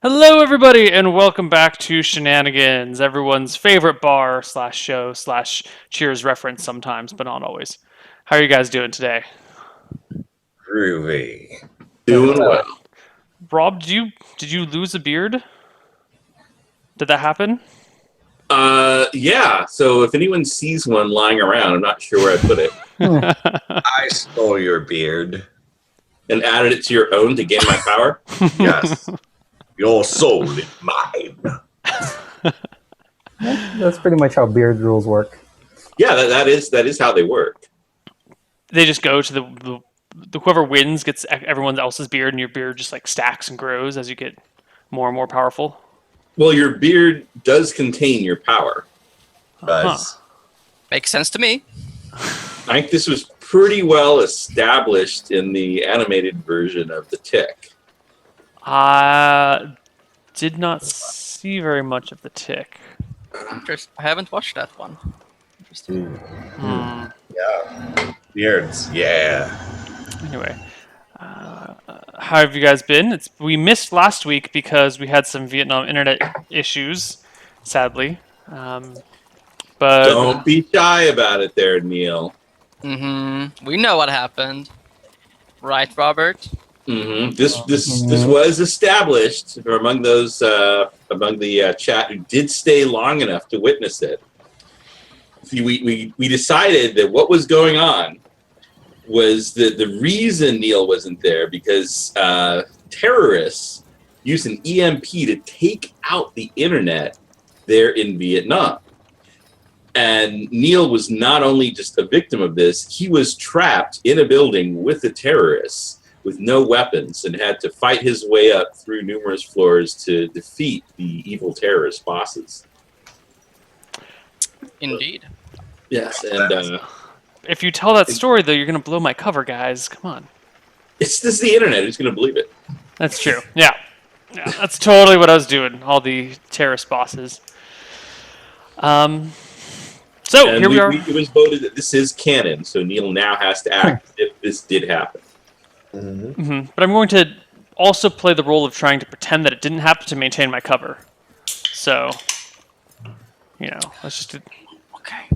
Hello, everybody, and welcome back to Shenanigans, everyone's favorite bar slash show slash Cheers reference sometimes, but not always. How are you guys doing today? Groovy. Doing well. Rob, did you lose a beard? Did that happen? Yeah. So if anyone sees one lying around, I'm not sure where I put it, I stole your beard. and added it to your own to gain my power. Yes. Your soul is mine. That's pretty much how beard rules work. Yeah, that is how they work. They just go to the whoever wins gets everyone else's beard, and your beard just like stacks and grows as you get more and more powerful. Well, your beard does contain your power. Buzz. Makes sense to me. I think this was pretty well established in the animated version of The Tick. I did not see very much of the Tick. I haven't watched that one. Interesting. Hmm. Yeah. Beards. Yeah. Anyway, how have you guys been? We missed last week because we had some Vietnam internet issues, sadly. But Don't be shy about it, there, Neil. We know what happened, right, Robert? This was established among those among the chat who did stay long enough to witness it. We decided that what was going on was that the reason Neil wasn't there because terrorists used an EMP to take out the internet there in Vietnam. And Neil was not only just a victim of this, he was trapped in a building with the terrorists with no weapons and had to fight his way up through numerous floors to defeat the evil terrorist bosses. Indeed. Yes, and if you tell that story, though, you're going to blow my cover, guys. Come on. this is the internet. Who's going to believe it? That's true. Yeah, that's totally what I was doing. All the terrorist bosses. So And here we are. It was voted that this is canon, so Neil now has to act as if this did happen. But I'm going to also play the role of trying to pretend that it didn't happen to maintain my cover. So, let's just do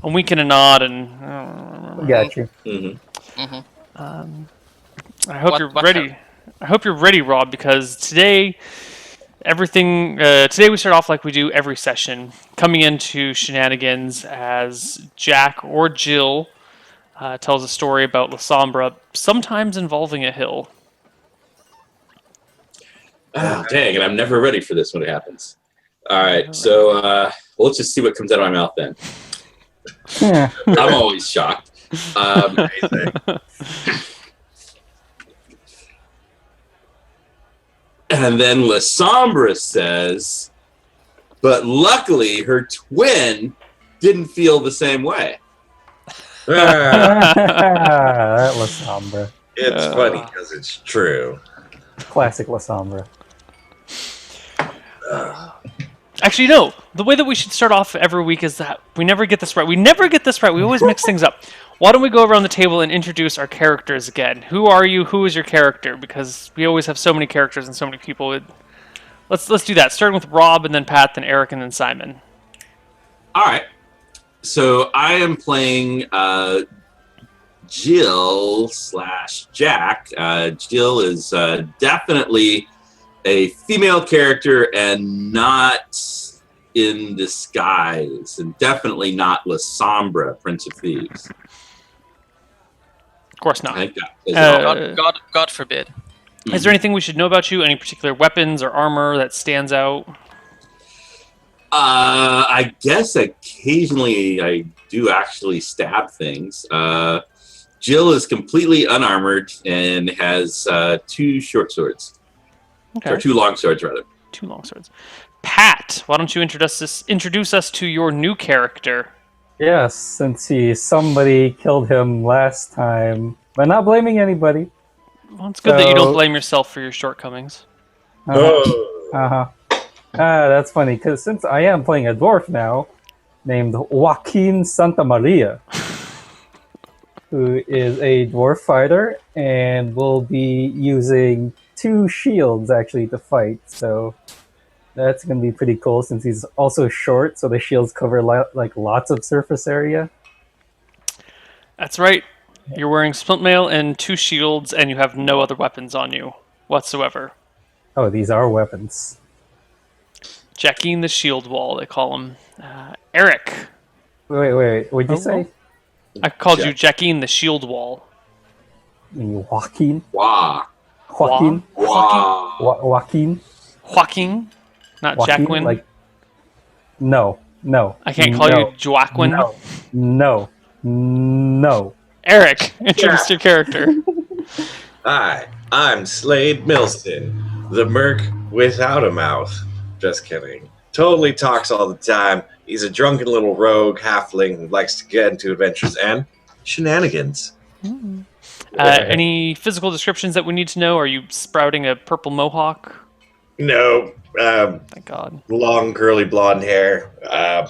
a wink and a nod, and Got you. I hope you're What ready. I hope you're ready, Rob, because today we start off like we do every session, coming into Shenanigans as Jack or Jill tells a story about La Sombra, sometimes involving a hill. Oh, dang, and I'm never ready for this when it happens. All right, so let's just see what comes out of my mouth then. Yeah. I'm always shocked. And then La Sombra says, but luckily her twin didn't feel the same way. That La Sombra. It's funny because it's true. Classic La Sombra. Actually, no. The way that we should start off every week is that we never get this right. We never get this right. We always mix things up. Why don't we go around the table and introduce our characters again? Who are you? Who is your character? Because we always have so many characters and so many people. Let's do that. Starting with Rob, and then Pat, then Eric, and then Simon. All right. So I am playing Jill / Jack. Jill is definitely a female character and not in disguise, and definitely not La Sombra, Prince of Thieves. Of course I not. think that says it all. God forbid. Is there anything we should know about you? Any particular weapons or armor that stands out? I guess occasionally I do actually stab things. Jill is completely unarmored and has 2 short swords. Okay. Or 2 long swords, rather. 2 long swords. Pat, why don't you introduce us to your new character? Yes, since somebody killed him last time, but not blaming anybody. Well, it's good that you don't So- blame yourself for your shortcomings. Uh-huh. That's funny, because since I am playing a dwarf now, named Joaquin Santa Maria, who is a dwarf fighter, and will be using 2 shields, actually, to fight, so That's gonna be pretty cool since he's also short, so the shields cover like lots of surface area. That's right. You're wearing splint mail and 2 shields, and you have no other weapons on you whatsoever. Oh, these are weapons. Jacking the shield wall, they call him. Eric. Wait. What'd you Oh, say? I called you jacking the shield wall. Joaquin? Wah. Joaquin? Wah. Joaquin? Joaquin, not Joaquin? Jacquin. Like, no. I can't call you Joaquin. No. Eric, introduce your character. Hi, I'm Slade Milston, the merc without a mouth. Just kidding. Totally talks all the time. He's a drunken little rogue halfling who likes to get into adventures and shenanigans. Any physical descriptions that we need to know? Are you sprouting a purple mohawk? No, Thank God. long curly blonde hair.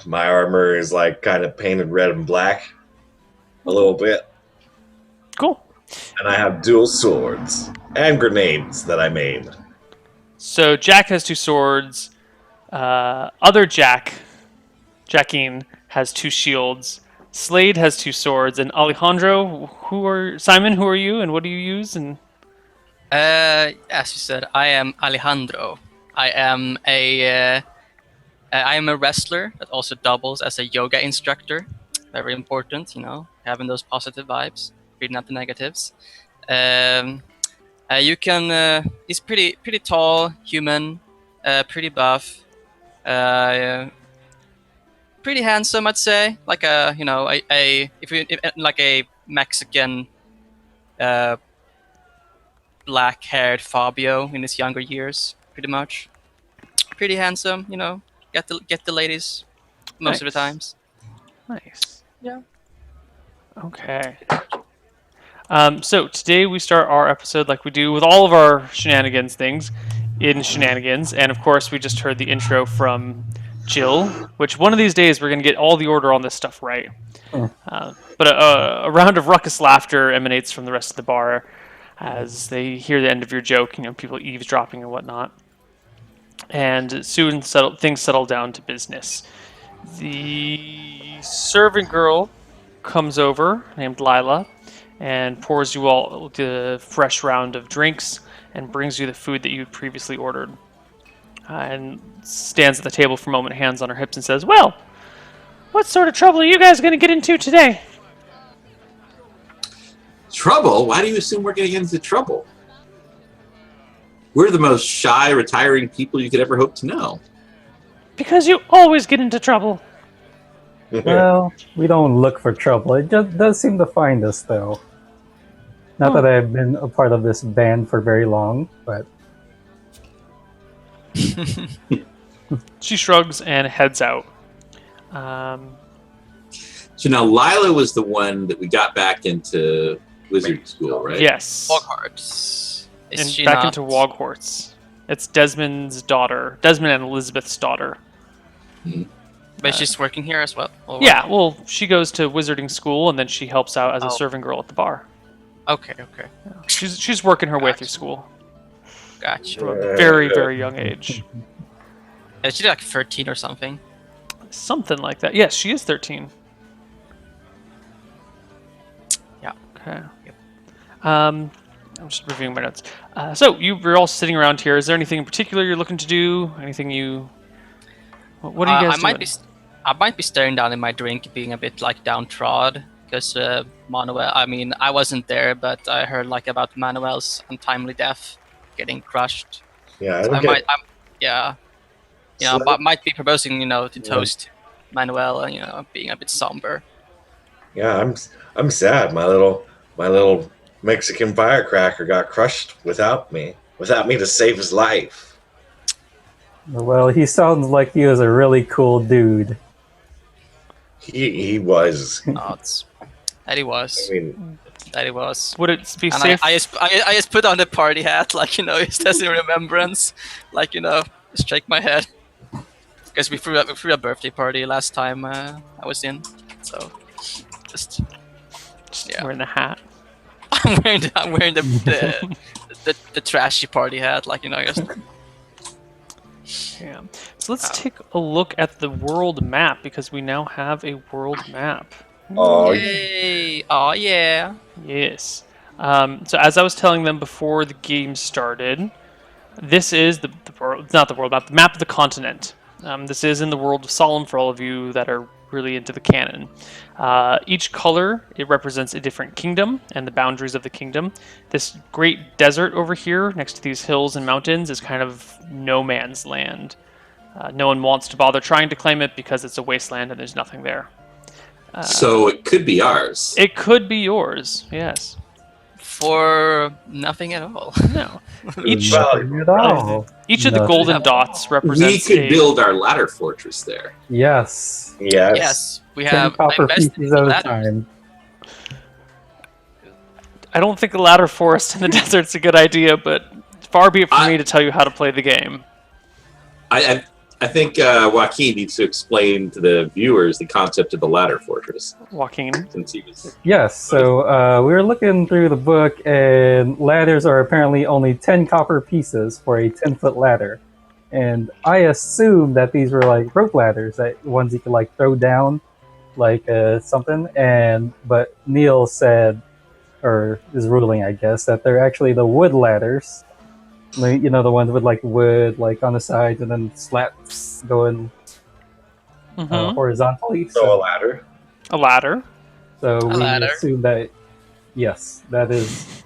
My armor is like kind of painted red and black, a little bit, Cool. and I have dual swords and grenades that I made. So Jack has 2 swords. Other Jacquin has 2 shields. Slade has 2 swords, and Alejandro, Simon? Who are you, and what do you use? And As you said, I am Alejandro. I am a wrestler that also doubles as a yoga instructor. Very important, having those positive vibes, reading out the negatives. He's pretty tall, human, pretty buff, pretty handsome, I'd say. Like like a Mexican, black-haired Fabio in his younger years, pretty much. Pretty handsome, get the ladies most of the times. nice. Yeah. Okay. So today we start our episode like we do with all of our shenanigans things in Shenanigans, and of course we just heard the intro from Jill, which one of these days we're going to get all the order on this stuff right. But a round of raucous laughter emanates from the rest of the bar as they hear the end of your joke, people eavesdropping and whatnot. And soon things settle down to business. The servant girl comes over, named Lila, and pours you all the fresh round of drinks and brings you the food that you previously ordered. And stands at the table for a moment, hands on her hips, and says, "Well, what sort of trouble are you guys going to get into today?" Trouble? Why do you assume we're going to get into trouble? We're the most shy, retiring people you could ever hope to know. Because you always get into trouble. Well, we don't look for trouble. It just does seem to find us, though. Not that I've been a part of this band for very long, but... She shrugs and heads out. So now Lila was the one that we got back into wizard school, right? Yes. Hogwarts. Is And she back not? into Wogwarts. It's Desmond's daughter. Desmond and Elizabeth's daughter. But she's working here as well? Or Yeah, well, she goes to wizarding school, and then she helps out as a Oh. serving girl at the bar. Okay. She's working her way Gotcha. through school Gotcha. from a very, very young age. Is she like 13 or something? Something like that. Yes, she is 13. Yeah. Okay. I'm just reviewing my notes. So you're all sitting around here. Is there anything in particular you're looking to do? Anything you? What are you guys doing? I might be staring down in my drink, being a bit like downtrodden, because Manuel. I mean, I wasn't there, but I heard like about Manuel's untimely death, getting crushed. Yeah, I So don't get but might be proposing, to toast Manuel, and being a bit somber. Yeah, I'm sad. My little Mexican firecracker got crushed without me to save his life. Well, he sounds like he was a really cool dude. He was. That he was. I mean, That he was. Would it be And safe? I just put on the party hat, like, just as a remembrance, like, just shake my head. Because we threw a birthday party last time I was in, so just wearing the hat. I'm wearing the trashy party hat, like, just Yeah. So let's take a look at the world map because we now have a world map. Oh, Yay! Oh yeah. Yes. So as I was telling them before the game started, this is the world, not the world map, the map of the continent. This is in the world of Solemn for all of you that are really into the canon. Each color, it represents a different kingdom and the boundaries of the kingdom. This great desert over here next to these hills and mountains is kind of no man's land. No one wants to bother trying to claim it because it's a wasteland and there's nothing there. So it could be ours. It could be yours, yes. For nothing at all. No. Each Valuable. At all. each of the Nothing. golden dots We represents could a... build our ladder fortress there. Yes. Yes. Yes, we 10 have copper invested pieces in at a ladders. time. I don't think a ladder forest in the desert's a good idea, but far be it from me to tell you how to play the game. I think Joaquin needs to explain to the viewers the concept of the ladder fortress, Joaquin. since he was. Yes, so we were looking through the book, and ladders are apparently only 10 copper pieces for a 10-foot ladder. And I assumed that these were like rope ladders, that ones you could like throw down, like something. But Neil said, or is ruling, I guess, that they're actually the wood ladders. Like, you know, the ones with like wood like on the sides and then slats going Mm-hmm. horizontally. So a ladder. A ladder. So we ladder. assume that, yes, that is.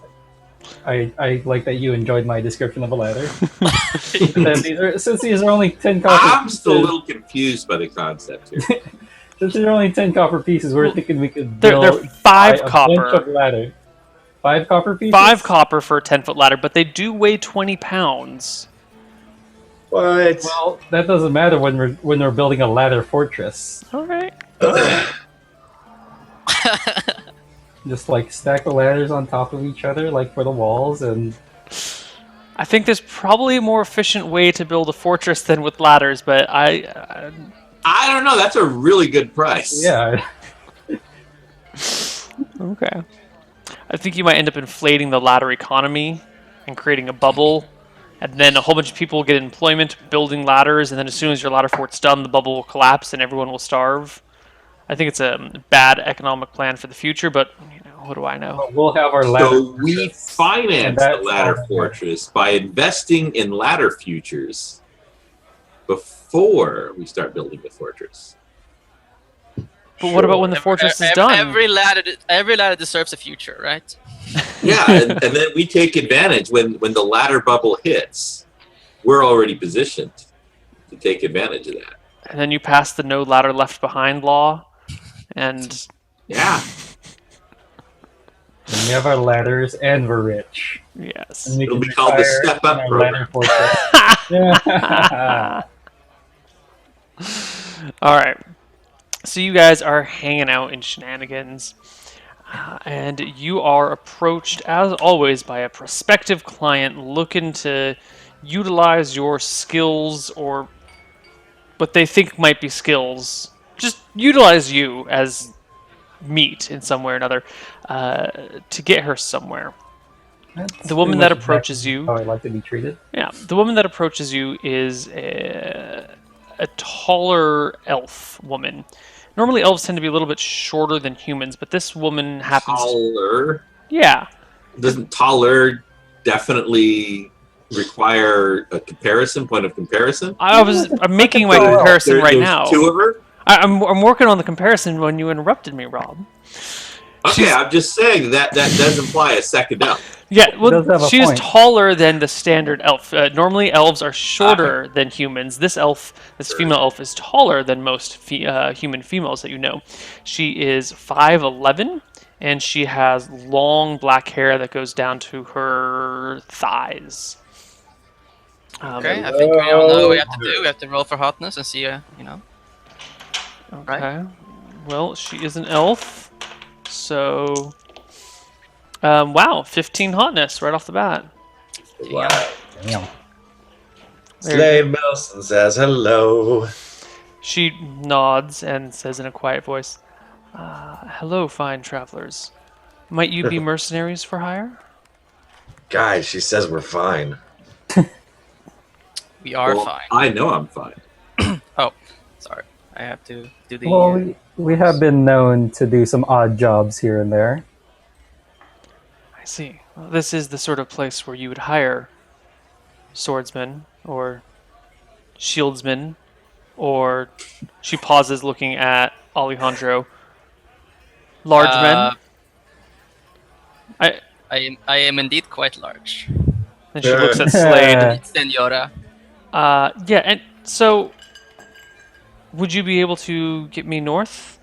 I like that you enjoyed my description of a ladder. And then since these are only 10 copper I'm pieces, still a little confused by the concept here. since these are only 10 copper pieces, we're thinking we could They're build 5 a copper. bunch of ladder. 5 copper pieces. 5 copper for a 10-foot ladder, but they do weigh 20 pounds. What? Well, that doesn't matter when we're building a ladder fortress. All right. Just like stack the ladders on top of each other, like for the walls, and I think there's probably a more efficient way to build a fortress than with ladders, but I don't know. That's a really good price. yeah. okay. I think you might end up inflating the ladder economy and creating a bubble, and then a whole bunch of people will get employment building ladders, and then as soon as your ladder fort's done, the bubble will collapse and everyone will starve. I think it's a bad economic plan for the future, but you know, what do I know? We'll have our ladder. So we fortress. finance And the that's ladder all. fortress by investing in ladder futures before we start building the fortress. But what about when the fortress is done? Every ladder deserves a future, right? Yeah, and then we take advantage when the ladder bubble hits. We're already positioned to take advantage of that. And then you pass the no ladder left behind law, and Yeah. And we have our ladders, and we're rich. yes. And we It'll can be called the retire Step Up in our program. ladder fortress. Yeah. All right. So you guys are hanging out in Shenanigans, and you are approached, as always, by a prospective client looking to utilize your skills or what they think might be skills. Just utilize you as meat in some way or another to get her somewhere. That's The woman pretty that much approaches exactly you- How I like to be treated. Yeah, the woman that approaches you is a taller elf woman. Normally, elves tend to be a little bit shorter than humans, but this woman happens. Taller. Yeah, Doesn't taller definitely require a point of comparison? I'm making my There- comparison right There's now. two of her? I'm working on the comparison when you interrupted me, Rob. Okay, She's- I'm just saying that does imply a second elf. Yeah, does well, have a she is point. taller than the standard elf. Normally, elves are shorter than humans. This female elf, is taller than most human females that you know. She is 5'11", and she has long black hair that goes down to her thighs. Okay, I think we all know what we have to do. We have to roll for hotness and see, you know. Okay. Well, she is an elf, so wow, 15 hotness right off the bat. Wow. Damn. Slade Milson says hello. She nods and says in a quiet voice, "Hello, fine travelers. Might you be mercenaries for hire?" Guys, she says we're fine. We are Well, fine. I know I'm fine. Oh, sorry. I have to do the. Well, we have been known to do some odd jobs here and there. I see. Well, this is the sort of place where you would hire swordsmen or shieldsmen, or she pauses, looking at Alejandro. Large men. I am indeed quite large, Then she looks at Slade. Senora. Yeah, and so would you be able to get me north?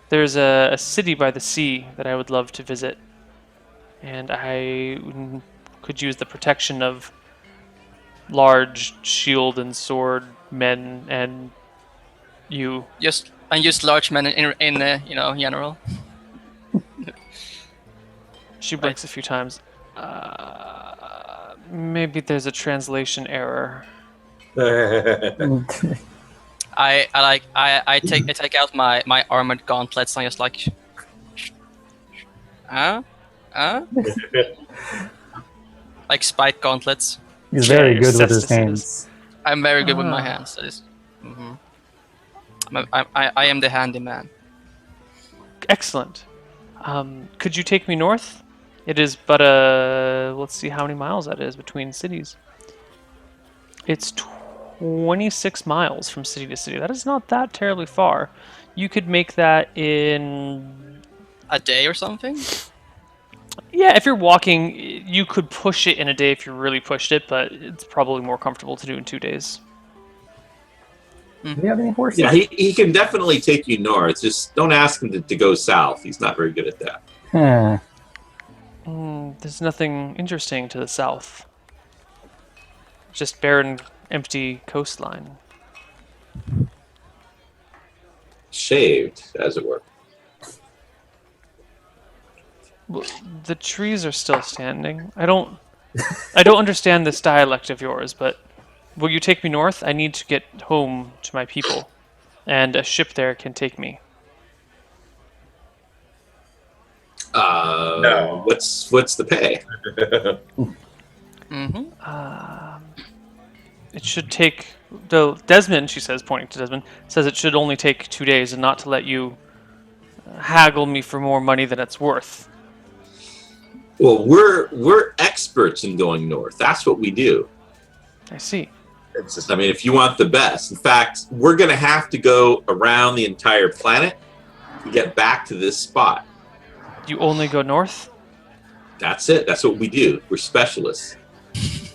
There's a city by the sea that I would love to visit, and I could use the protection of large shield and sword men and you. Just large men in general. She blinks a few times. Maybe there's a translation error. I take out my armored gauntlets and just like, like spike gauntlets. He's Yeah, very your good with his cestus hands. I'm very good with my hands. That is. I am the handyman. Excellent. Could you take me north? It is but let's see how many miles that is between cities. It's 26 miles from city to city. That is not that terribly far. You could make that in A day or something? Yeah, if you're walking, you could push it in a day if you really pushed it, but it's probably more comfortable to do in 2 days. Do you have any horses? Yeah, he can definitely take you north. Just don't ask him to go south. He's not very good at that. Huh. There's nothing interesting to the south. Just barren, empty coastline. Shaved, as it were. Well, the trees are still standing. I don't understand this dialect of yours, but will you take me north? I need to get home to my people, and a ship there can take me. No. What's the pay? It should take, though Desmond, she says, pointing to Desmond, says it should only take 2 days and not to let you haggle me for more money than it's worth. Well, we're experts in going north. That's what we do. I see. It's just, I mean, if you want the best. In fact, we're going to have to go around the entire planet to get back to this spot. You only go north? That's it. That's what we do. We're specialists.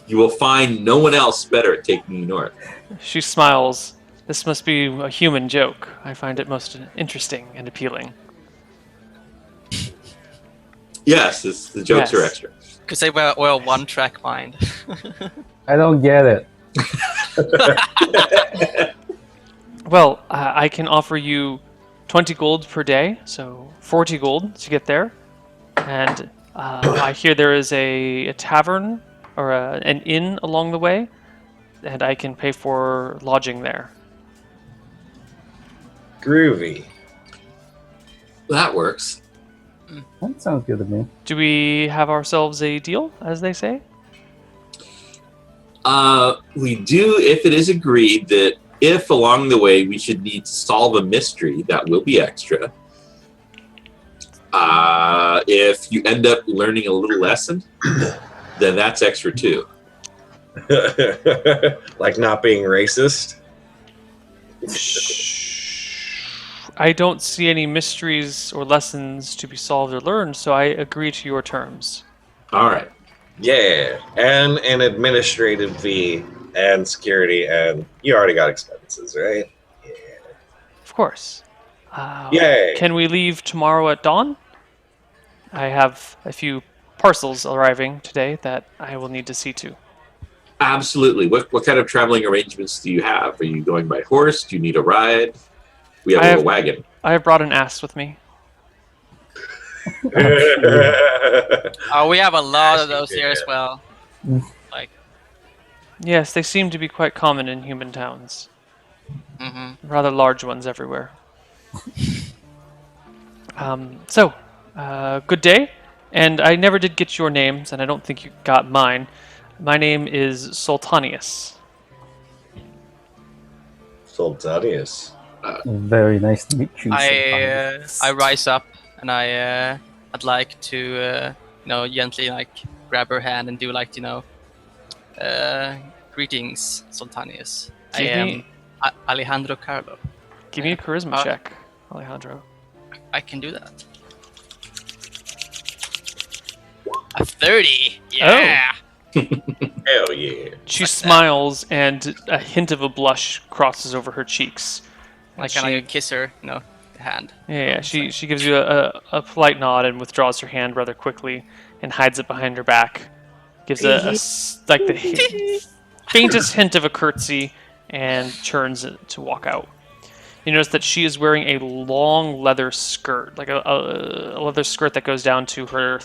You will find no one else better at taking you north. She smiles. This must be a human joke. I find it most interesting and appealing. Yes, the jokes are Yes. extra. Because they were one-track mind. I don't get it. Well, I can offer you 20 gold per day, so 40 gold to get there. And I hear there is a tavern or an inn along the way, and I can pay for lodging there. groovy. That works. That sounds good to me. Do we have ourselves a deal, as they say? We do if it is agreed that if along the way we should need to solve a mystery, that will be extra. If you end up learning a little lesson, then that's extra too. Like not being racist. I don't see any mysteries or lessons to be solved or learned, so I agree to your terms. All right. Yeah, and an administrative fee and security, and you already got expenses, right? Yeah. Of course. Yay! Can we leave tomorrow at dawn? I have a few parcels arriving today that I will need to see to. Absolutely. What kind of traveling arrangements do you have? Are you going by horse? Do you need a ride? We have I a have- little wagon. I have brought an ass with me. Oh, we have a lot of those here as well. Like, Yes, they seem to be quite common in human towns. Rather large ones everywhere. Good day. And I never did get your names, and I don't think you got mine. My name is Sultanius. Sultanius. Very nice to meet you. I rise up and I'd like to gently like grab her hand and do like greetings, Sultanius. I am Alejandro Carlo. Give me a charisma check, Alejandro. I can do that. A 30. Yeah. Hell yeah. She smiles, and a hint of a blush crosses over her cheeks. I kind of kiss her, the hand. Yeah. She gives you a polite nod and withdraws her hand rather quickly and hides it behind her back. Gives like the faintest hint of a curtsy and turns to walk out. You notice that she is wearing a long leather skirt, like a leather skirt that goes down to her,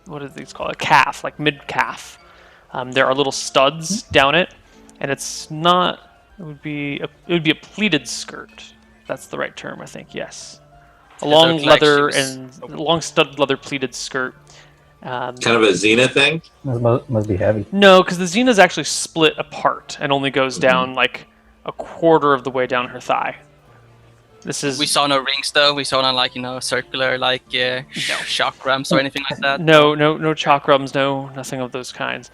what are these called? A calf, like mid-calf. There are little studs down it, and it's not. It would be a pleated skirt. That's the right term, I think. Yes, a long leather long stud leather pleated skirt. Kind of a Xena thing. Must be heavy. No, because the Xena is actually split apart and only goes down like a quarter of the way down her thigh. We saw no rings though. We saw no circular chakrams or anything like that. No chakrams. No, nothing of those kinds.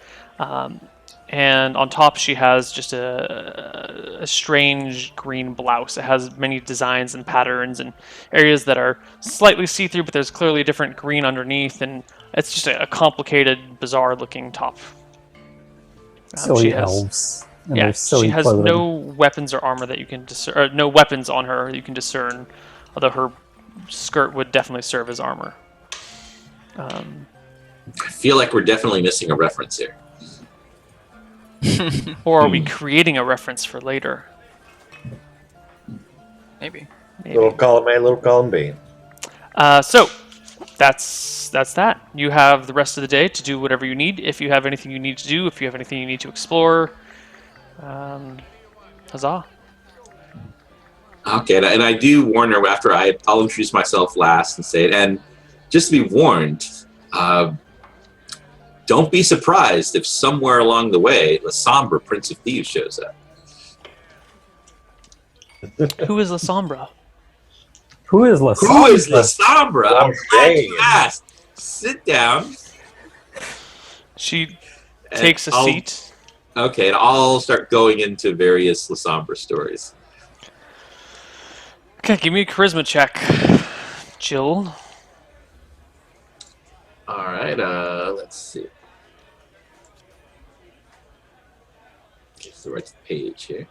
And on top, she has just a strange green blouse. It has many designs and patterns and areas that are slightly see-through, but there's clearly a different green underneath, and it's just a complicated, bizarre-looking top. Silly elves. Yeah, she has no weapons or armor that you can discern. Or no weapons on her that you can discern, although her skirt would definitely serve as armor. I feel like we're definitely missing a reference here. Or are we creating a reference for later? Maybe. Little column A, little column B. So that's that. You have the rest of the day to do whatever you need. If you have anything you need to do, if you have anything you need to explore, huzzah. Okay, and I do warn her after I'll introduce myself last and say it. And just to be warned, don't be surprised if somewhere along the way, the Sombra Prince of Thieves shows up. Who is La Sombra? Who is La Sombra? Who is La Sombra? I'm glad you asked. Sit down. She takes a seat. Okay, and I'll start going into various La Sombra stories. Okay, give me a charisma check, Jill. All right, let's see. Get the right page here.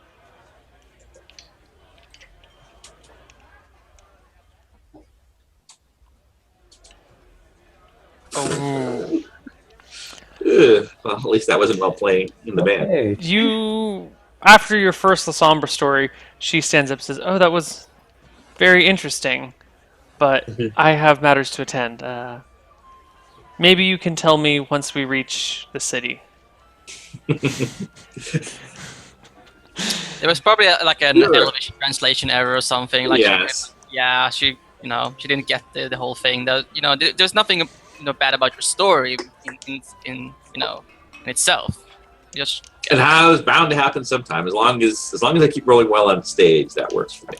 Oh. Well, at least that wasn't well playing in the band. Hey. You, after your first La Sombra story, she stands up and says, "Oh, that was very interesting, but I have matters to attend. Maybe you can tell me once we reach the city." It was probably like an elevation translation error or something. Like yes. She didn't get the whole thing. There's nothing bad about your story in itself. It was bound to happen sometime. As long as I keep rolling well on stage, that works for me.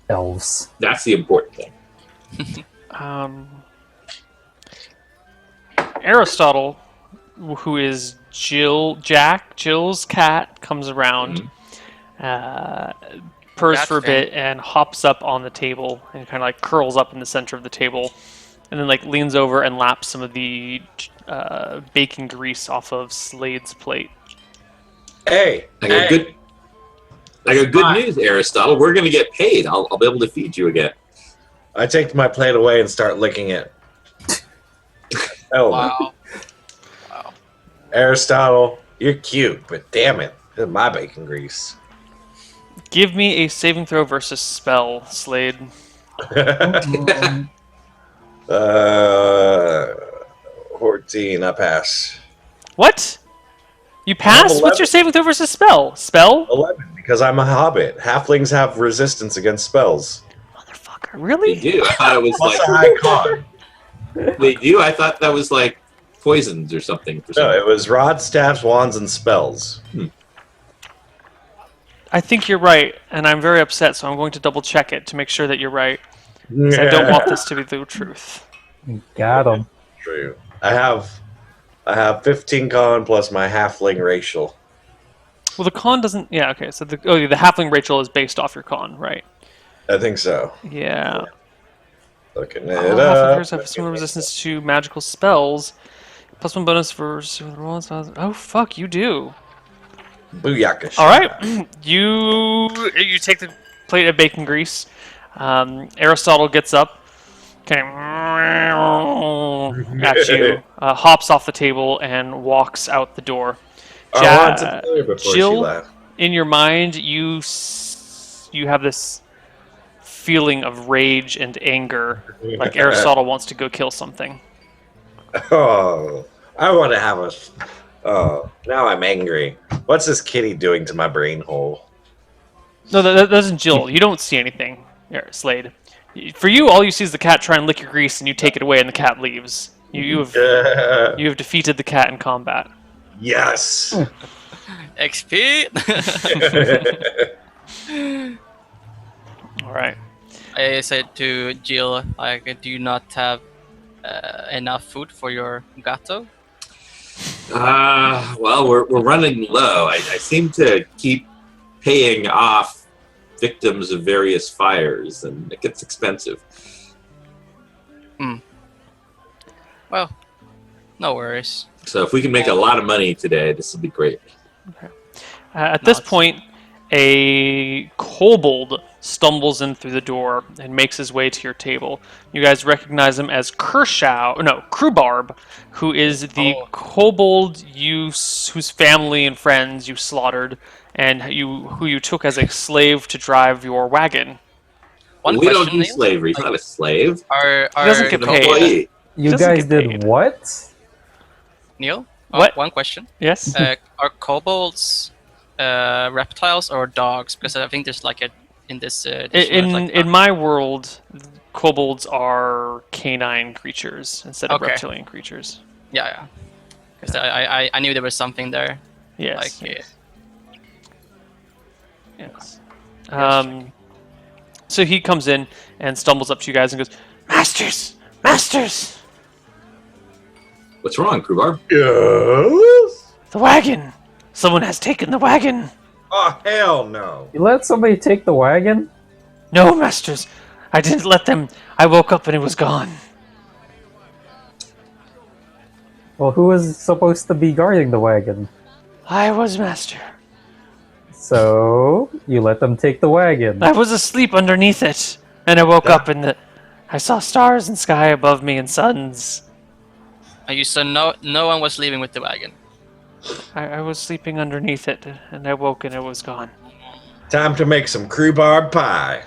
Elves. That's the important thing. Aristotle, who is Jill's cat, comes around, purrs for a bit, and hops up on the table and kind of like curls up in the center of the table, and then like leans over and laps some of the baking grease off of Slade's plate. Hey, I got good news, Aristotle. We're going to get paid. I'll be able to feed you again. I take my plate away and start licking it. Oh, wow. Aristotle, you're cute, but damn it, this is my bacon grease. Give me a saving throw versus spell, Slade. 14, I pass. What? You pass? What's your saving throw versus spell? Spell? 11, because I'm a hobbit. Halflings have resistance against spells. Motherfucker, really? They do. I thought it was Plus a high con. They do? I thought that was like poisons or something. No, it was rods, staffs, wands, and spells. I think you're right, and I'm very upset, so I'm going to double check it to make sure that you're right. 'Cause I don't want this to be the truth. Got him. True. I have 15 con plus my halfling racial. Well, the con doesn't. Yeah, okay. So the halfling Rachel is based off your con, right? I think so. Yeah. Looking it Halfling up. creatures have similar resistance to magical spells. Plus 1 bonus for rolls. Oh fuck, you do. Booyaka. All right, you take the plate of bacon grease. Aristotle gets up, okay, at you, hops off the table and walks out the door. I wanted to tell her before she Jill, left. in your mind, you have this feeling of rage and anger, like Aristotle wants to go kill something. Oh, I want to have a. Oh, now I'm angry. What's this kitty doing to my brain hole? No, that isn't Jill. You don't see anything, Slade. For you, all you see is the cat try and lick your grease, and you take it away, and the cat leaves. You have defeated the cat in combat. Yes. XP. All right. I said to Jill, like, do you not have enough food for your gato? Well, we're running low. I seem to keep paying off victims of various fires, and it gets expensive. Well, no worries. So if we can make a lot of money today, this will be great. At this point, a kobold stumbles in through the door and makes his way to your table. You guys recognize him as Krubarb, who is the kobold whose family and friends you slaughtered, and who you took as a slave to drive your wagon. One we question, don't do Neil? slavery. He's not a slave. Are He doesn't get He's an paid. employee. You Doesn't guys get did paid. what? Neil? What? One question. Yes? Are kobolds reptiles or dogs? Because I think there's like in this edition, In my world, kobolds are canine creatures instead of Okay. reptilian creatures. yeah. Because I knew there was something there. Yes. Like, Yes. So he comes in and stumbles up to you guys and goes, "Masters! Masters! What's wrong, Krubar? Yes. The wagon! Someone has taken the wagon!" Oh hell no. You let somebody take the wagon? "No, masters! I didn't let them. I woke up and it was gone." Well, who was supposed to be guarding the wagon? "I was, master. So, you let them take the wagon. I was asleep underneath it, and I woke up and I saw stars and sky above me and suns. you said no one was leaving with the wagon. I was sleeping underneath it, and I woke and it was gone." Time to make some rhubarb pie.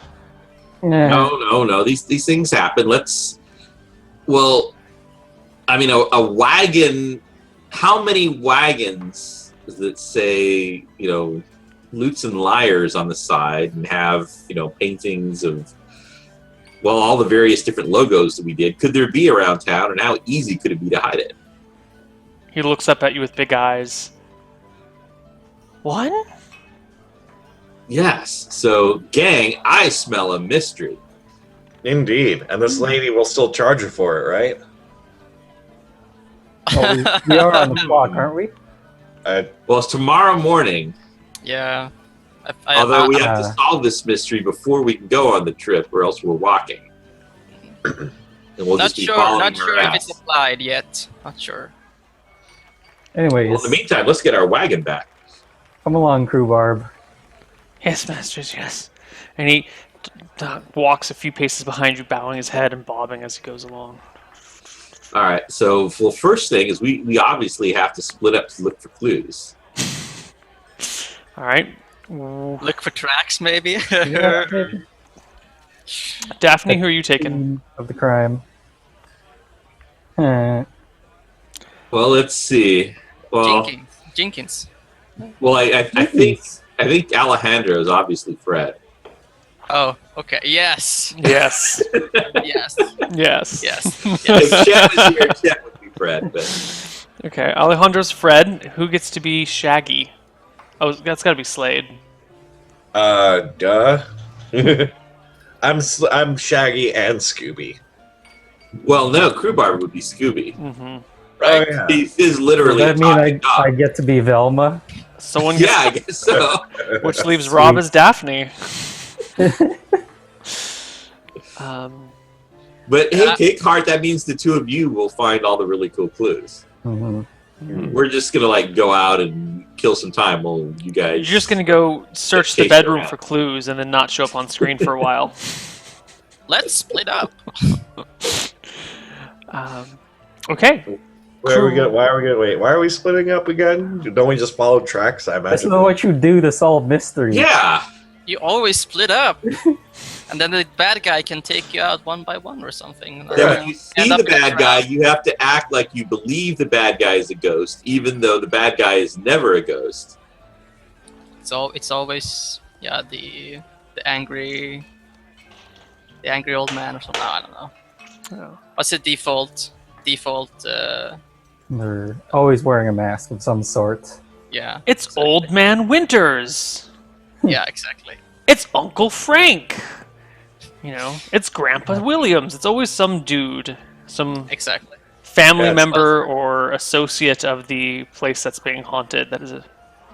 Eh, No. These things happen. A wagon. How many wagons that say, Lutes and Liars on the side and have, paintings of, all the various different logos that we did? Could there be around town, and how easy could it be to hide it? He looks up at you with big eyes. "One? Yes. So, gang, I smell a mystery. Indeed. And this lady will still charge her for it, right? well, we are on the clock, aren't we? Well, it's tomorrow morning. Yeah. Although we have to solve this mystery before we can go on the trip, or else we're walking. And we'll not just be sure. following Not her sure if ass. it's applied yet. Not sure. Anyways, Well, in the meantime, let's get our wagon back. come along, Krubarb. Yes, masters, yes." And he walks a few paces behind you, bowing his head and bobbing as he goes along. All right. So, first thing is we obviously have to split up to look for clues. All right. Look for tracks, maybe. Yeah, Daphne, who are you taking? scene of the crime. Eh, Well, let's see. Well, Jenkins. well, I think Alejandro is obviously Fred. Oh, okay. Yes. Yes. Yes. Yes. Yes. If Chet was here, Chet would be Fred. But Okay, Alejandro's Fred. Who gets to be Shaggy? Oh, that's got to be Slade. Duh. I'm Shaggy and Scooby. Well, no, Crew Barber would be Scooby. Mm-hmm. Right? Oh, yeah. He is literally Does that a mean talking I dog. get to be Velma? Someone Yeah, gets, I guess so. which leaves Sweet. Rob as Daphne. Um, But hey, take heart. That means the two of you will find all the really cool clues. Mhm. We're just gonna like go out and kill some time while you guys. you're just gonna go search the Chase bedroom around. for clues and then not show up on screen for a while. Let's split up. Okay. Why are we splitting up again? Don't we just follow tracks? I That's imagine. not what you do to solve mysteries. Yeah. You always split up, and then the bad guy can take you out one by one or something. Then when you see End up the in a bad guy, trap. you have to act like you believe the bad guy is a ghost, even though the bad guy is never a ghost. So it's always the angry old man or something. I don't know. Oh. What's the default? They're always wearing a mask of some sort. Yeah. It's exactly. Old Man Winters. Yeah, exactly. It's Uncle Frank. You know, it's Grandpa Williams. It's always some dude, some Exactly. family That's member or associate of the place that's being haunted. That is a.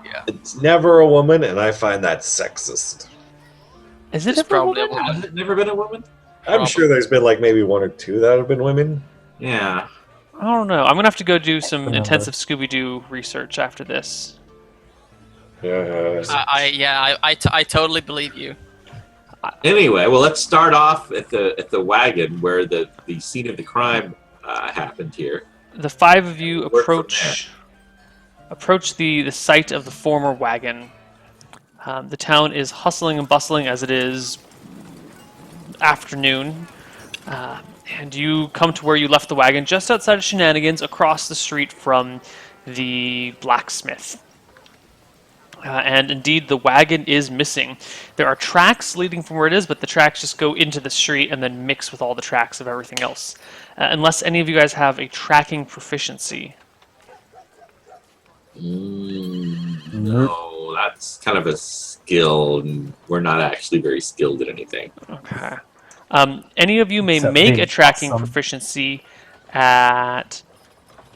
Yeah. It's never a woman, and I find that sexist. Is it It's ever probably a woman? woman. Has it never been a woman? I'm sure there's been like maybe one or two that have been women. Yeah. I don't know. I'm gonna have to go do some Remember. intensive Scooby Doo research after this. Yeah. I totally believe you. Anyway, well, let's start off at the wagon where the scene of the crime happened here. The five of you Work from approach the site of the former wagon. The town is hustling and bustling as it is afternoon, and you come to where you left the wagon just outside of Shenanigans, across the street from the blacksmith. And indeed, the wagon is missing. There are tracks leading from where it is, but the tracks just go into the street and then mix with all the tracks of everything else. Unless any of you guys have a tracking proficiency. No, that's kind of a skill, and we're not actually very skilled at anything. Okay. Any of you may Except make being a tracking awesome. proficiency at...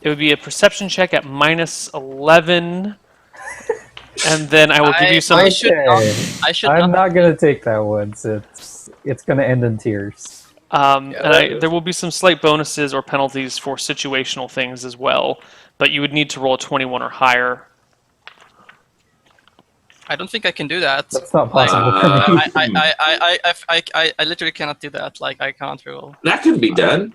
It would be a perception check at -11. And then I will give you some... I should Okay. I'm not. not gonna take that one. So it's gonna end in tears. There will be some slight bonuses or penalties for situational things as well, but you would need to roll a 21 or higher. I don't think I can do that. That's not possible for me. I literally cannot do that. Like I can't roll. That can be done.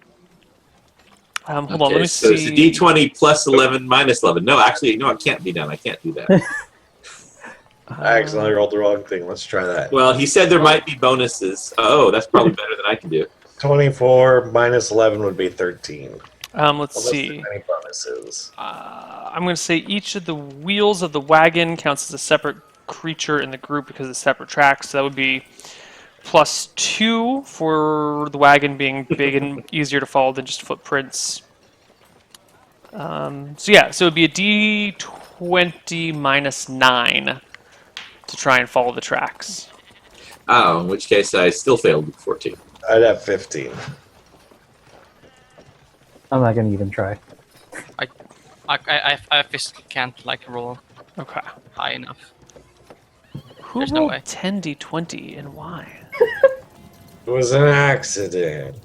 Hold on, let me so it's a see. D20 plus 11 minus 11. No, actually, no, it can't be done. I can't do that. I accidentally rolled the wrong thing. Let's try that. Well, he said there might be bonuses. Oh, that's probably better than I can do. 24 minus 11 would be 13. Let's Unless see. there's any bonuses. I'm going to say each of the wheels of the wagon counts as a separate creature in the group because of separate tracks. So that would be +2 for the wagon being big and easier to follow than just footprints. So it would be a D20 -9 to try and follow the tracks. Oh, in which case I still failed with 14. I'd have 15. I'm not gonna even try. I physically can't like roll Okay. high enough. Who There's no rolled way. 10 D20 and why? It was an accident.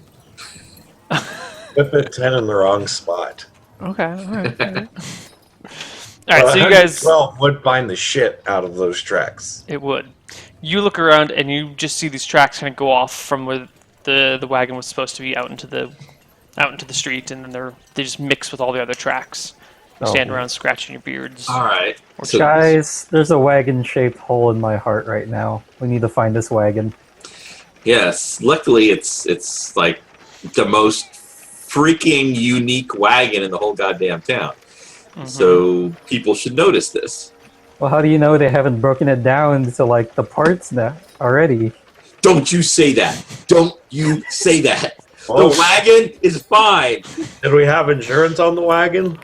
Put the 10 in the wrong spot. Okay, alright. Alright, so you guys... 12 would find the shit out of those tracks. It would. You look around and you just see these tracks kind of go off from where the wagon was supposed to be out into the street, and then they just mix with all the other tracks. You stand Oh. around scratching your beards. All right. Or So- Guys, there's a wagon-shaped hole in my heart right now. We need to find this wagon. Yes, luckily it's like the most freaking unique wagon in the whole goddamn town. Mhm. So people should notice this. Well, how do you know they haven't broken it down to like the parts now already? Don't you say that. Don't you say that. Oh. The wagon is fine. Did we have insurance on the wagon?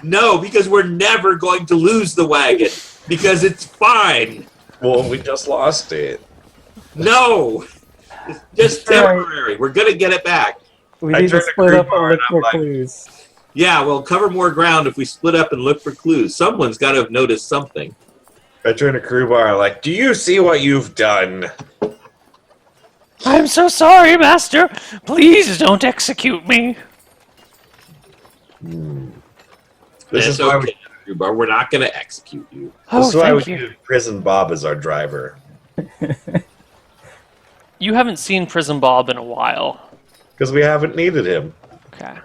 No, because we're never going to lose the wagon because it's fine. Well, we just lost it. No! It's just temporary. We're going to get it back. We I need to turned to split up Greenbar and look and for I'm like- clues. Yeah, well, cover more ground if we split up and look for clues. Someone's got to have noticed something. I turn to Crewbar like, do you see what you've done? I'm so sorry, Master. Please don't execute me. This It's is why okay, Bar. We're not going to execute you. Oh, this is why we thank you. needed Prison Bob as our driver. You haven't seen Prison Bob in a while. Because we haven't needed him. Okay.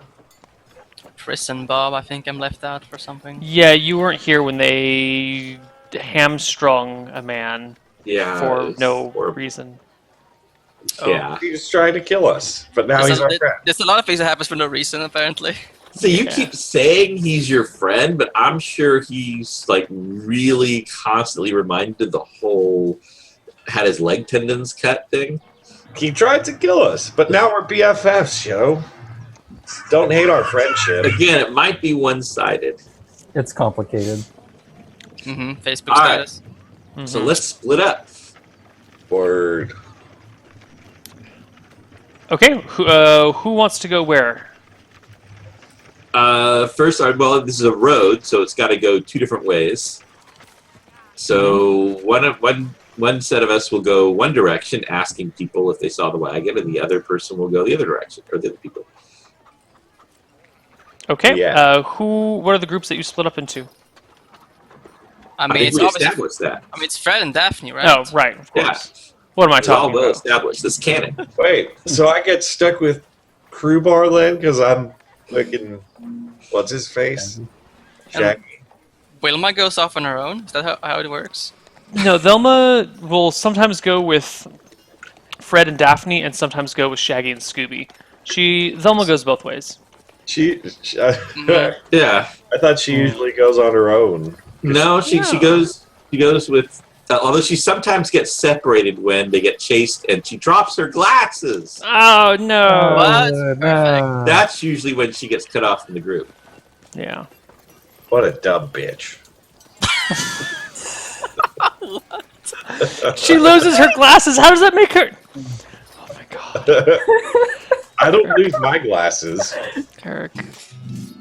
Prison Bob, I think I'm left out for something. Yeah, you weren't here when they hamstrung a man Yeah. for it's no horrible. reason. Yeah. He's trying to kill us, but now he's our friend. There's a lot of things that happens for no reason, apparently. So you Yeah. keep saying he's your friend, but I'm sure he's like really constantly reminded of the whole had his leg tendons cut thing. He tried to kill us, but now we're BFFs, yo. Don't hate our friendship. Again, it might be one-sided. It's complicated. Facebook All right. status. So let's split up. Word. Okay, who wants to go where? First, well, this is a road, so it's got to go two different ways. So one set of us will go one direction, asking people if they saw the wagon, and the other person will go the other direction, or the other people. Okay. Yeah. What are the groups that you split up into? I mean, think it's we obviously. established that. I mean, it's Fred and Daphne, right? Oh, right, of Yeah. course. What am I It's all talking well about? established. This canon. Wait, so I get stuck with Crewbar then because I'm looking. What's his face? Shaggy. Wilma goes off on her own. Is that how it works? No, Velma will sometimes go with Fred and Daphne, and sometimes go with Shaggy and Scooby. Velma goes both ways. She Yeah. I thought she usually goes on her own. No, she goes with. Although she sometimes gets separated when they get chased, and she drops her glasses. Oh no! What? No. That's usually when she gets cut off from the group. Yeah. What a dumb bitch. She loses her glasses. How does that make her? Oh my god, I don't lose my glasses. Eric.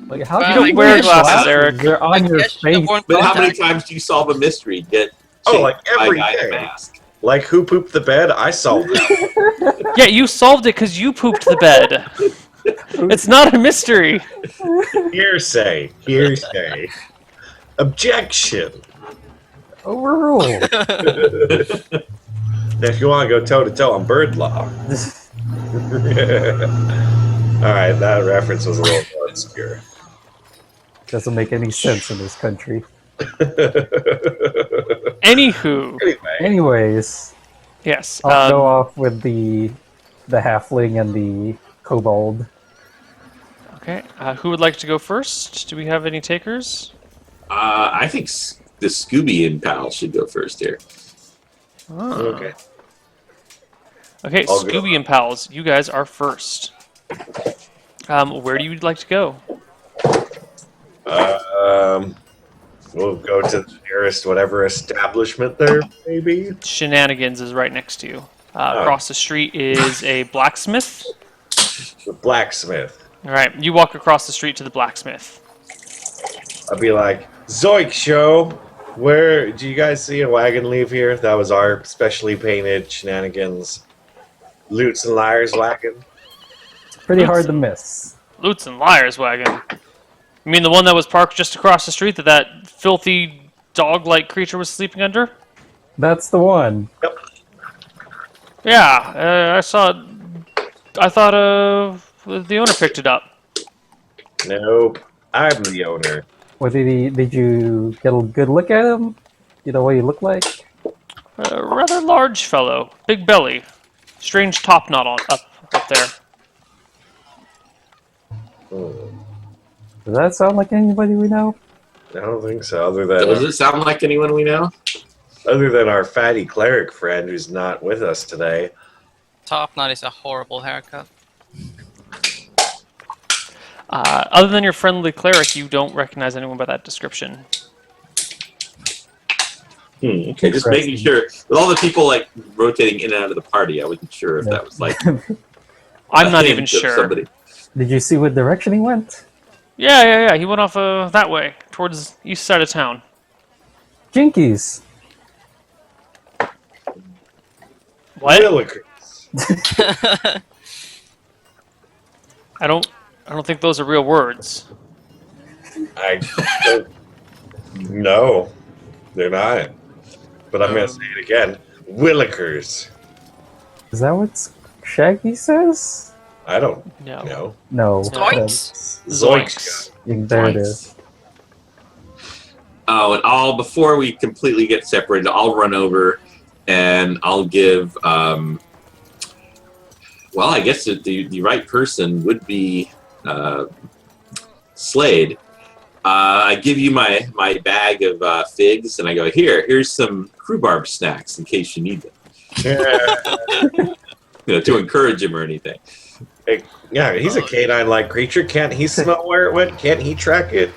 Like, how You do don't you wear wear glasses, glasses? Eric. They're on your Yes, you have face. worn But how many contacts. times do you solve a mystery? Get Oh, chased like by a every guy in a day. mask. Like who pooped the bed? I solved it. Yeah, you solved it because you pooped the bed. It's not a mystery. Hearsay. Hearsay. Objection. Overruled. If you want to go toe to toe on bird law. Alright, that reference was a little more obscure. Doesn't make any sense in this country. Anywho, Anyway, yes. Anyways, I'll go Um, off with the halfling and the kobold. okay. Who would like to go first? Do we have any takers? I think the Scooby and pal should go first here. Oh. okay. Okay, I'll go. Scooby and pals, you guys are first. Where do you like to go? We'll go to the nearest whatever establishment there, maybe. Shenanigans is right next to you. Across the street is a blacksmith. The blacksmith. All right, you walk across the street to the blacksmith. I'll be like, Zoik show. Where do you guys see a wagon leave here? That was our specially painted Shenanigans Loots and Liars wagon. Pretty hard to miss. Loots and Liars wagon. You mean the one that was parked just across the street that filthy dog-like creature was sleeping under? That's the one. Yeah, I saw it. I thought the owner picked it up. Nope. I'm the owner. What did you get a good look at him? You know what he looked like? A rather large fellow, big belly, strange top knot up there. Does that sound like anybody we know? I don't think so. Does it sound like anyone we know? Other than our fatty cleric friend who's not with us today. Top knot is a horrible haircut. Other than your friendly cleric, you don't recognize anyone by that description. Okay, just making sure. With all the people like rotating in and out of the party, I wasn't sure if Yeah. that was like. I'm a not hint even of sure. somebody. Did you see what direction he went? Yeah. He went off that way, towards east side of town. Jinkies. What? Willikers. I don't think those are real words. I don't. No, they're not. But I'm going to say it again. Willikers. Is that what Shaggy says? I don't No. know. No. Zoinks! Zoinks. There it is. Oh, and before we completely get separated, I'll run over and I'll give. Well, I guess the right person would be Slade. I give you my bag of figs, and I go, here's some rhubarb snacks in case you need them. To encourage him or anything. Hey, yeah, he's a canine-like creature. Can't he smell where it went? Can't he track it?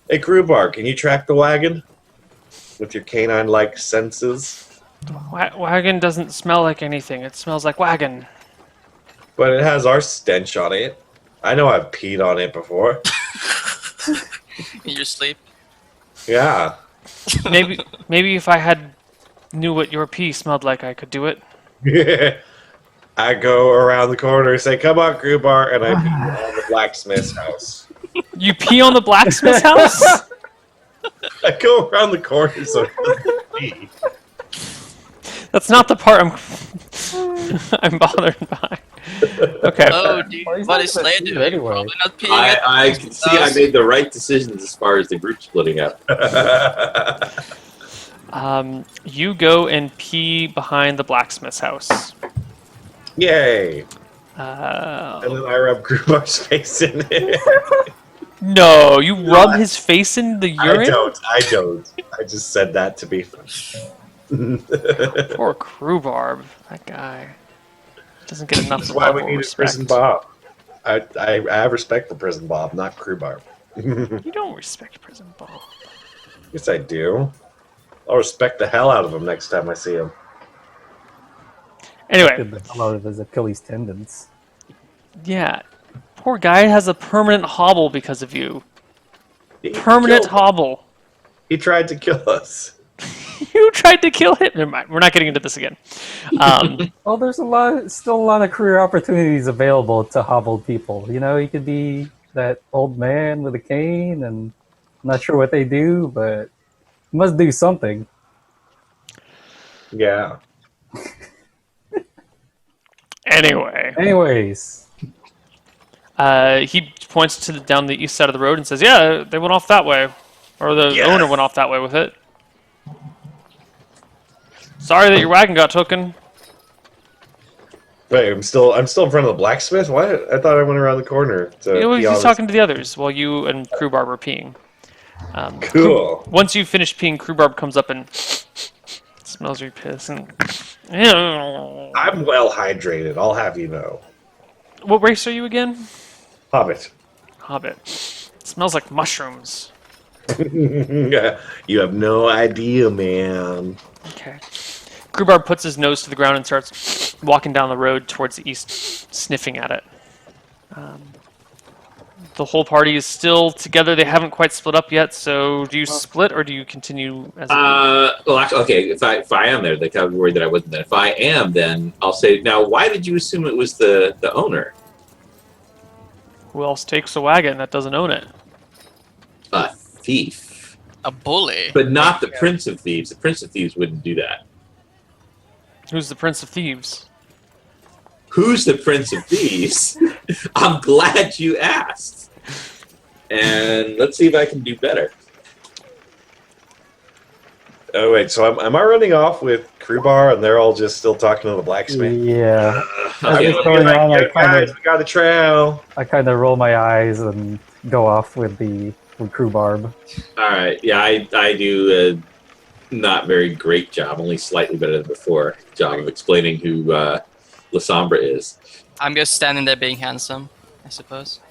Hey, Crewbar, can you track the wagon with your canine-like senses? Wagon doesn't smell like anything. It smells like wagon. But it has our stench on it. I know I've peed on it before. In your sleep. Yeah. Maybe if I knew what your pee smelled like, I could do it. I go around the corner and say, "Come on, Crewbar," and I pee on the blacksmith's house. You pee on the blacksmith's house? I go around the corner so he doesn't pee. That's not the part I'm bothered by. Okay. Oh, dude, Well, he's what not is gonna Slade see you doing? anyway. Probably not peeing I can see I made the right decisions as far as the group splitting up. You go and pee behind the blacksmith's house. Yay! And then I rub Crewbar's face in it. No, you rub his face in the urine? I don't. I just said that to be funny. Poor Crewbarb. That guy doesn't get enough That's why we love or need a respect. Prison Bob. I have respect for Prison Bob, not Crewbarb. You don't respect Prison Bob. Yes, I do. I'll respect the hell out of him next time I see him. Anyway, Did the hell out of his Achilles tendons. yeah. Poor guy has a permanent hobble because of you. He Permanent killed- hobble. He tried to kill us. You tried to kill him. Never mind. We're not getting into this again. Well, there's still a lot of career opportunities available to hobbled people. You know, you could be that old man with a cane, and I'm not sure what they do, but you must do something. Yeah. Anyway, Anyways, he points to down the east side of the road and says, "Yeah, they went off that way, or the Yes. owner went off that way with it." Sorry that your wagon got taken. Wait, I'm still in front of the blacksmith. What? I thought I went around the corner. To You know, be he's honest. talking to the others while you and Crewbarb are peeing. Cool. Once you finish peeing, Crewbarb comes up and smells your piss. And I'm well hydrated. I'll have you know. what race are you again? Hobbit. Hobbit. It smells like mushrooms. You have no idea, man. Okay. Crewbarb puts his nose to the ground and starts walking down the road towards the east, sniffing at it. The whole party is still together. They haven't quite split up yet. So, do you split or do you continue as a group? Well, actually, okay. If I am there, like I was worried that I wasn't there. If I am, then I'll say. Now, why did you assume it was the owner? Who else takes a wagon that doesn't own it? A thief, A bully. but not the Prince of Thieves. The Prince of Thieves wouldn't do that. Who's the Prince of Thieves? Who's the Prince of Thieves? I'm glad you asked. And let's see if I can do better. Oh wait, so am I running off with Crewbar and they're all just still talking to the blacksmith? yeah, Okay, what's going on? Yo, guys, we got a trail. I kind of roll my eyes and go off with Crewbarb. all right. Yeah, I do a not very great job, only slightly better than before, job of explaining who La Sombra is. I'm just standing there being handsome, I suppose.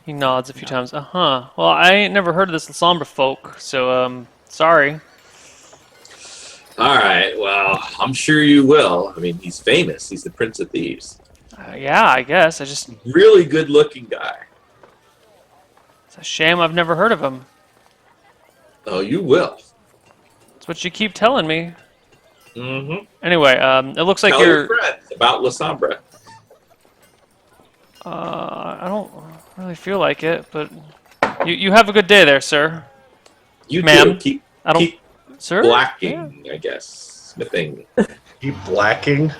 He nods a few times. Well, I ain't never heard of this Sombra folk, so sorry. All right. Well, I'm sure you will. I mean, he's famous. He's the Prince of Thieves. Yeah, I guess. It's Really good-looking guy. a shame I've never heard of him. Oh, you will. That's what you keep telling me. Mm-hmm. Anyway, it looks like Tell your you're. friends about La Sombra. I don't really feel like it, but you have a good day there, sir. You Ma'am, too. I don't, Keep sir. blacking, I guess. Smithing. Keep blacking,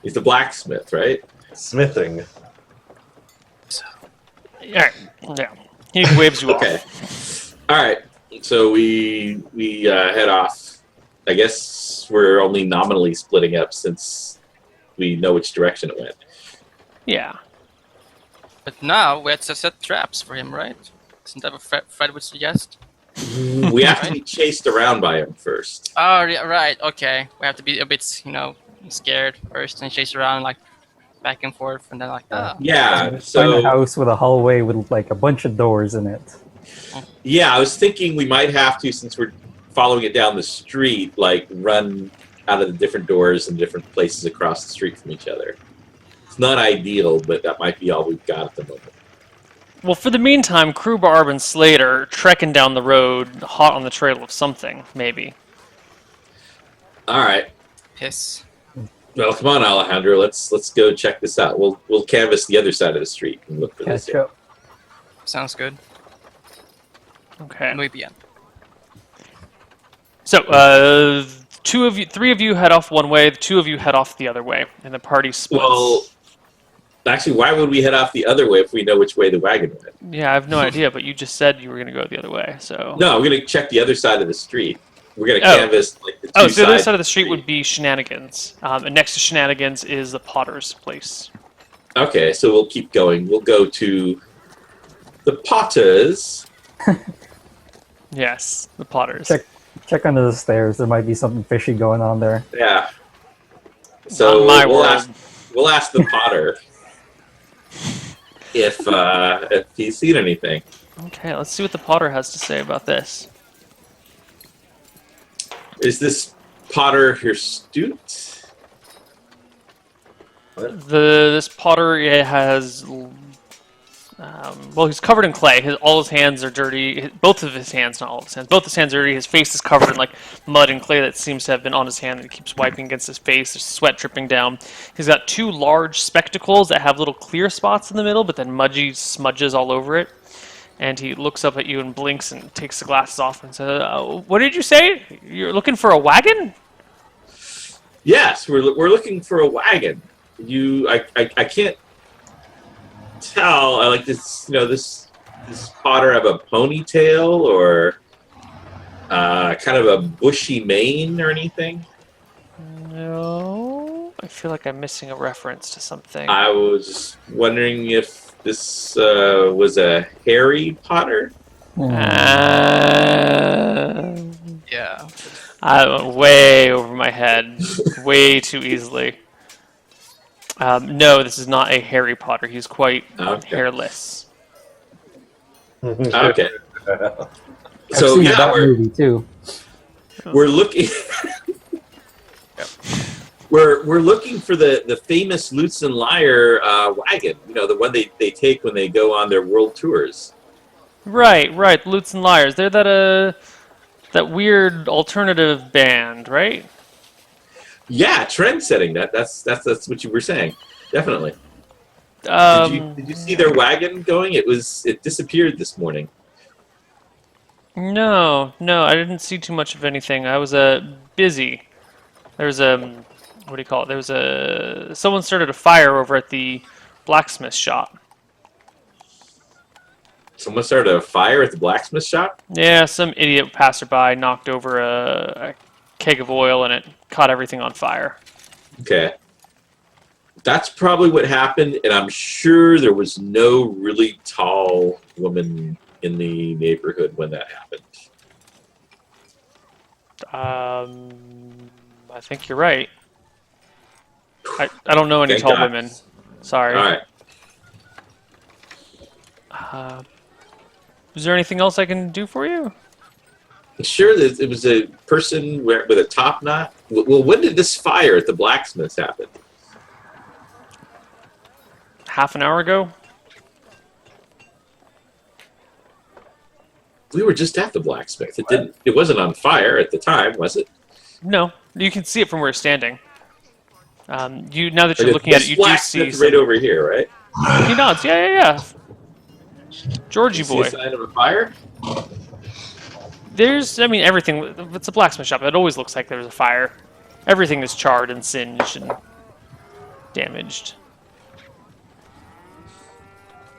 He's the blacksmith, right? smithing. Yeah. Yeah. He waves you Okay. off. All right. So we head off. I guess we're only nominally splitting up since we know which direction it went. Yeah. But now we have to set traps for him, right? Isn't that what Fred would suggest? We have to be chased around by him first. Oh, yeah, right. Okay. We have to be a bit, scared first and chase around, like, back and forth, and then, like, Yeah. Find a So house with a hallway with like a bunch of doors in it. yeah, I was thinking we might have to, since we're following it down the street, like run out of the different doors and different places across the street from each other. It's not ideal, but that might be all we've got at the moment. Well, for the meantime, Krubarb and Slater trekking down the road, hot on the trail of something, maybe. All right. piss. Well, come on, Alejandro. Let's go check this out. We'll canvass the other side of the street and look for this. Catch up. Sounds good. Okay. Muy bien. So, three of you head off one way, the two of you head off the other way, and the party splits. Well, actually, why would we head off the other way if we know which way the wagon went? Yeah, I have no idea, but you just said you were going to go the other way, so... No, we're gonna check the other side of the street. We're gonna Oh. canvass like the two Oh, so the other sides side of the street would be Shenanigans. And next to Shenanigans is the Potter's place. Okay, so we'll keep going. We'll go to the Potters. Yes, the Potter's. Check under the stairs. There might be something fishy going on there. Yeah. So Not my we'll world. we'll ask the Potter if he's seen anything. Okay, let's see what the Potter has to say about this. Is this Potter hirsute? This Potter has... well, he's covered in clay. All his hands are dirty. Both of his hands, not all of his hands. Both his hands are dirty. His face is covered in like mud and clay that seems to have been on his hand, and he keeps wiping against his face. There's sweat dripping down. He's got two large spectacles that have little clear spots in the middle, but then mudgy smudges all over it. And he looks up at you and blinks and takes the glasses off and says, "What did you say? You're looking for a wagon?" Yes, we're looking for a wagon. I can't tell. I like this. This Potter have a ponytail or kind of a bushy mane or anything? No. I feel like I'm missing a reference to something. I was wondering if this was a Harry Potter. Yeah. I went way over my head, way too easily. No, this is not a Harry Potter. He's quite Okay. hairless. Okay. I've So seen yeah, that movie too. we're looking. We're looking for the famous Lutz and Liar wagon. The one they take when they go on their world tours. Right. Lutz and Liars. They're that weird alternative band, right? Yeah, trend setting. That's what you were saying. Definitely. Did you see their wagon going? It disappeared this morning. No, I didn't see too much of anything. I was busy. There's what do you call it? Someone started a fire over at the blacksmith shop. Someone started a fire at the blacksmith shop? Yeah, some idiot passerby knocked over a keg of oil and it caught everything on fire. Okay. That's probably what happened, and I'm sure there was no really tall woman in the neighborhood when that happened. I think you're right. I don't know any Thank tall God. women. Sorry. All right. Is there anything else I can do for you? Sure that it was a person with a top knot? Well, when did this fire at the blacksmith's happen? Half an hour ago? We were just at the blacksmith. It wasn't on fire at the time, was it? No, you can see it from where you're standing. Now that you're looking at it, you do see right over here, right? He nods. Yeah. Georgie boy. See a sign of a fire? Everything. It's a blacksmith shop. It always looks like there's a fire. Everything is charred and singed and damaged.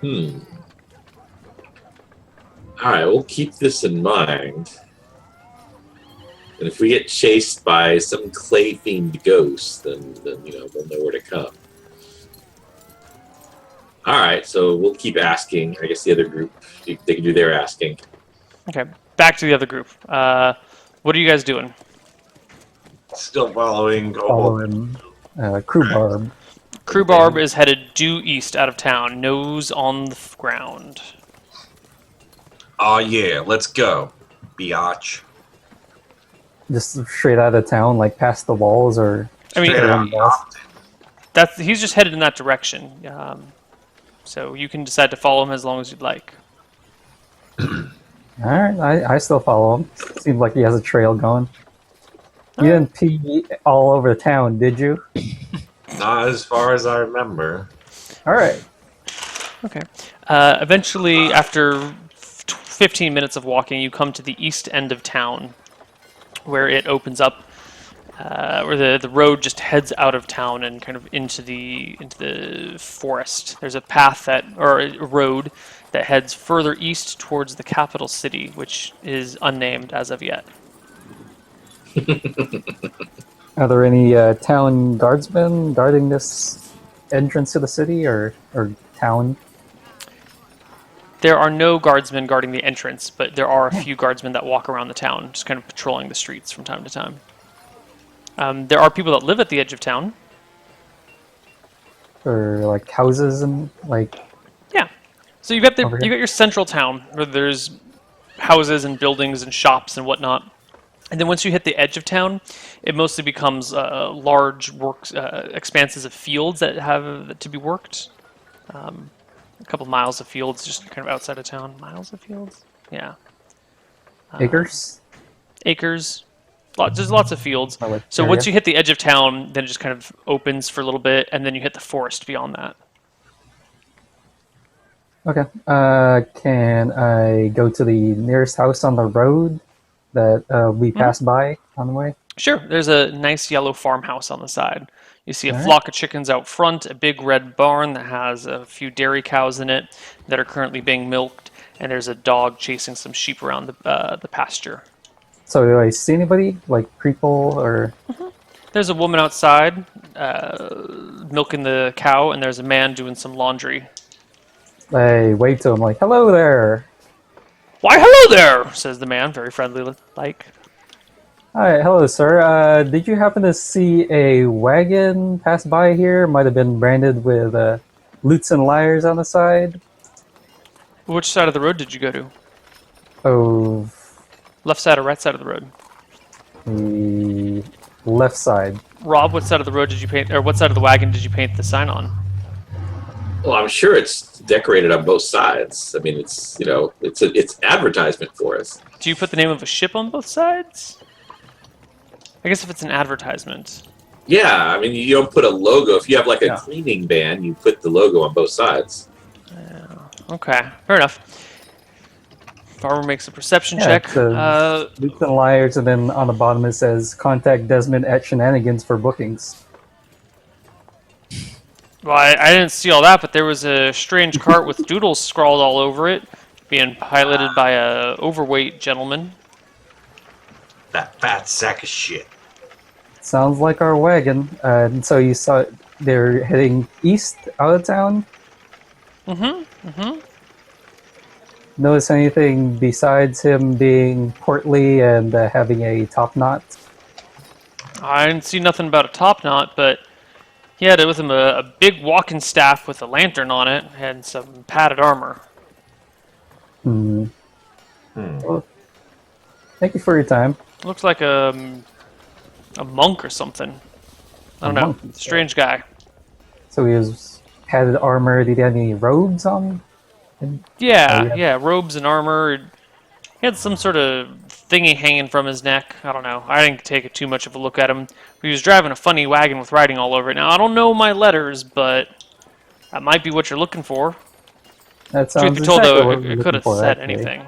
All right, we'll keep this in mind. And if we get chased by some clay-themed ghost, then we'll know where to come. All right, so we'll keep asking. I guess the other group, they can do their asking. Okay, back to the other group. What are you guys doing? Still following. Following Crewbarb. Crewbarb is headed due east out of town, nose on the ground. Oh yeah, let's go, biatch. Just straight out of town, like past the walls, or Straight out. He's just headed in that direction. So you can decide to follow him as long as you'd like. Alright, I still follow him. Seems like he has a trail going. You didn't pee all over town, did you? Not as far as I remember. Alright. Okay. Eventually, after 15 minutes of walking, you come to the east end of town, where it opens up, where the road just heads out of town and kind of into the forest. There's a path or a road that heads further east towards the capital city, which is unnamed as of yet. Are there any town guardsmen guarding this entrance to the city or town? There are no guardsmen guarding the entrance, but there are a few guardsmen that walk around the town, just kind of patrolling the streets from time to time. There are people that live at the edge of town. Or like houses and like... Yeah. So you got Over here? your central town, where there's houses and buildings and shops and whatnot. And then once you hit the edge of town, it mostly becomes large expanses of fields that have to be worked. A couple miles of fields just kind of outside of town. Miles of fields? Yeah. Acres? Acres. There's lots of fields. So area. once you hit the edge of town, then it just kind of opens for a little bit, and then you hit the forest beyond that. Okay. Can I go to the nearest house on the road that we passed by on the way? Sure. There's a nice yellow farmhouse on the side. You see a Alright. flock of chickens out front, a big red barn that has a few dairy cows in it that are currently being milked, and there's a dog chasing some sheep around the pasture. So do I see anybody? Like people or... There's a woman outside milking the cow, and there's a man doing some laundry. I wave to him like, hello there! Why, hello there, says the man, very friendly like. Hi, hello sir. Did you happen to see a wagon pass by here? Might have been branded with Lutes and Liars on the side. Which side of the road did you go to? Oh, Left side or right side of the road? the left side. Rob, what side of the road did you paint, or what side of the wagon did you paint the sign on? Well, I'm sure it's decorated on both sides. I mean, it's advertisement for us. Do you put the name of a ship on both sides? I guess if it's an advertisement. Yeah, I mean, you don't put a logo. If you have like a Yeah. cleaning band, you put the logo on both sides. Okay, fair enough. Farmer makes a perception Yeah, check. it says Lutes and Liars, and then on the bottom it says, contact Desmond at Shenanigans for bookings. Well, I didn't see all that, but there was a strange cart with doodles scrawled all over it, being piloted by a overweight gentleman. That fat sack of shit. Sounds like our wagon. And so you saw they're heading east out of town? Notice anything besides him being portly and having a top knot? I didn't see nothing about a top knot, but he had with him a big walking staff with a lantern on it and some padded armor. Well, Thank you for your time. Looks like a monk or something. I don't A know. monk, you said. Strange guy. So he has padded armor. Did he have any robes on? Yeah, yeah. yeah, robes and armor. He had some sort of thingy hanging from his neck. I don't know. I didn't take too much of a look at him. He was driving a funny wagon with writing all over it. Now, I don't know my letters, but that might be what you're looking for. That Truth sounds be told, exactly though, what it we're could looking have for, said actually. anything.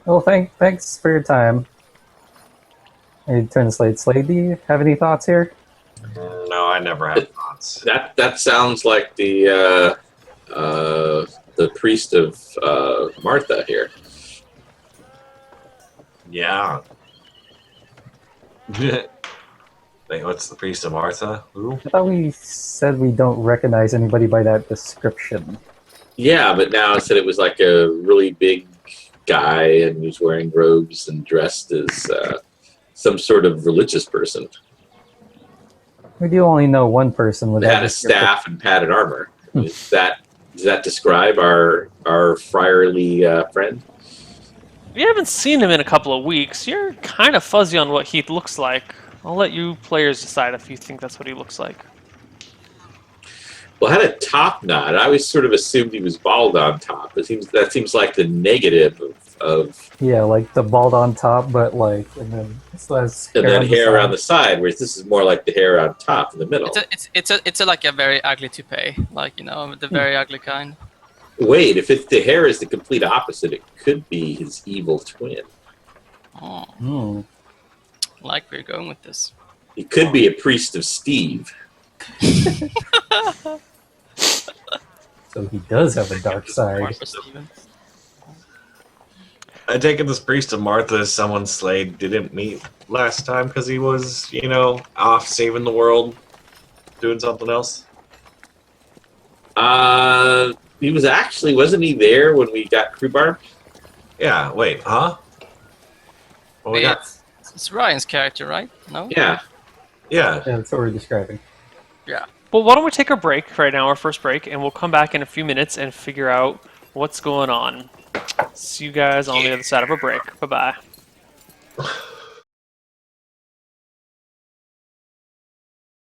Well, thanks for your time. I turn to Slade. Slade, do you have any thoughts here? No, I never had thoughts. That sounds like the priest of Martha here. Yeah. Wait, what's the priest of Martha? Who? I thought we said we don't recognize anybody by that description. Yeah, but now it said it was like a really big guy and he was wearing robes and dressed as some sort of religious person. We do only know one person with They that had a description. staff and padded armor. Does that describe our friarly friend? You haven't seen him in a couple of weeks. You're kind of fuzzy on what he looks like. I'll let you players decide if you think that's what he looks like. Well, I had a top knot. I always sort of assumed he was bald on top. That seems like the negative of Yeah, like the bald on top, but like, and then hair around the side, whereas this is more like the hair on top in the middle. It's like a very ugly toupee, like the very ugly kind. Wait, if the hair is the complete opposite, it could be his evil twin. Oh, Hmm. like where you're going with this. He could be a priest of Steve. So he does have a dark side. Martha Stevens. I take it this priest of Martha is someone Slade didn't meet last time because he was, off saving the world, doing something else. He was wasn't he there when we got crew bar? Yeah, wait, huh? Well, we got, It's Ryan's character, right? No? Yeah. yeah. Yeah, that's what we're describing. Yeah. Well, why don't we take our break right now, our first break, and we'll come back in a few minutes and figure out what's going on. See you guys on the other side of a break. Bye-bye.